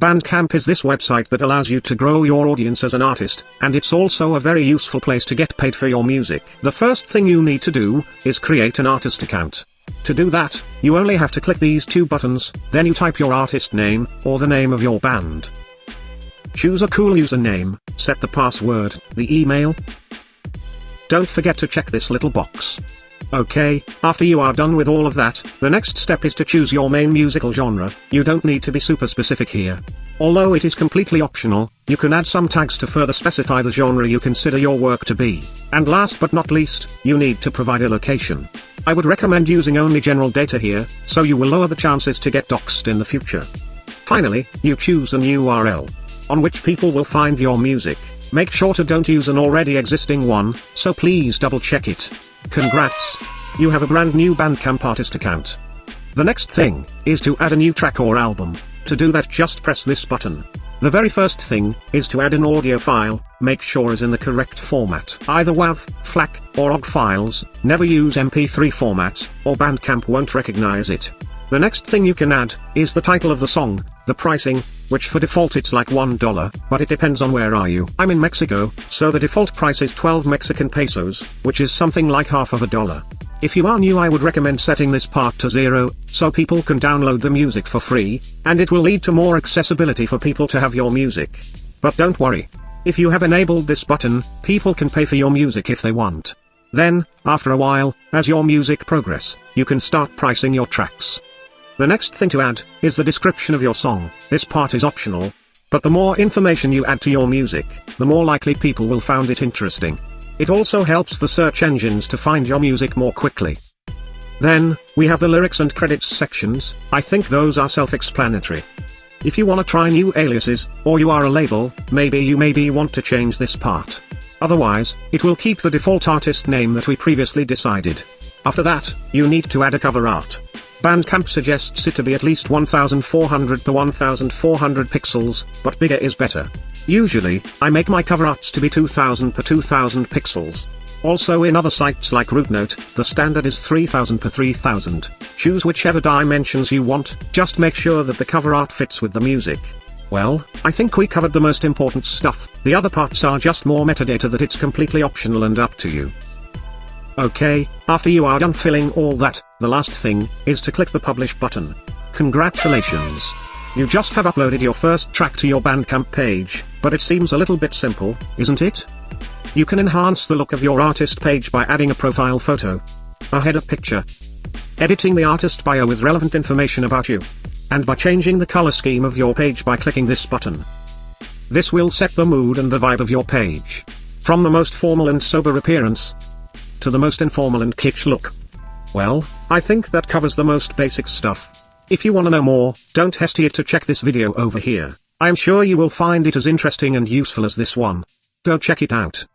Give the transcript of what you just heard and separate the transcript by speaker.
Speaker 1: Bandcamp is this website that allows you to grow your audience as an artist, and it's also a very useful place to get paid for your music. The first thing you need to do is create an artist account. To do that, you only have to click these two buttons, then you type your artist name, or the name of your band. Choose a cool username, set the password, the email. Don't forget to check this little box. Okay, after you are done with all of that, the next step is to choose your main musical genre. You don't need to be super specific here. Although it is completely optional, you can add some tags to further specify the genre you consider your work to be. And last but not least, you need to provide a location. I would recommend using only general data here, so you will lower the chances to get doxed in the future. Finally, you choose an URL on which people will find your music. Make sure to don't use an already existing one, so please double check it. Congrats! You have a brand new Bandcamp artist account. The next thing is to add a new track or album. To do that, just press this button. The very first thing is to add an audio file. Make sure is in the correct format. Either WAV, FLAC, or OGG files. Never use MP3 format, or Bandcamp won't recognize it. The next thing you can add is the title of the song, the pricing, which for default it's like $1, but it depends on where are you. I'm in Mexico, so the default price is 12 Mexican pesos, which is something like half of $1. If you are new, I would recommend setting this part to 0, so people can download the music for free, and it will lead to more accessibility for people to have your music. But don't worry. If you have enabled this button, people can pay for your music if they want. Then, after a while, as your music progress, you can start pricing your tracks. The next thing to add is the description of your song. This part is optional, but the more information you add to your music, the more likely people will find it interesting. It also helps the search engines to find your music more quickly. Then, we have the lyrics and credits sections. I think those are self-explanatory. If you want to try new aliases, or you are a label, maybe you want to change this part. Otherwise, it will keep the default artist name that we previously decided. After that, you need to add a cover art. Bandcamp suggests it to be at least 1400 by 1400 pixels, but bigger is better. Usually, I make my cover arts to be 2000 by 2000 pixels. Also in other sites like RouteNote, the standard is 3000 by 3000. Choose whichever dimensions you want, just make sure that the cover art fits with the music. Well, I think we covered the most important stuff. The other parts are just more metadata that it's completely optional and up to you. Okay, after you are done filling all that, the last thing is to click the publish button. Congratulations! You just have uploaded your first track to your Bandcamp page, but it seems a little bit simple, isn't it? You can enhance the look of your artist page by adding a profile photo, a header picture, editing the artist bio with relevant information about you, and by changing the color scheme of your page by clicking this button. This will set the mood and the vibe of your page. From the most formal and sober appearance to the most informal and kitsch look. Well, I think that covers the most basic stuff. If you want to know more, don't hesitate to check this video over here. I am sure you will find it as interesting and useful as this one. Go check it out.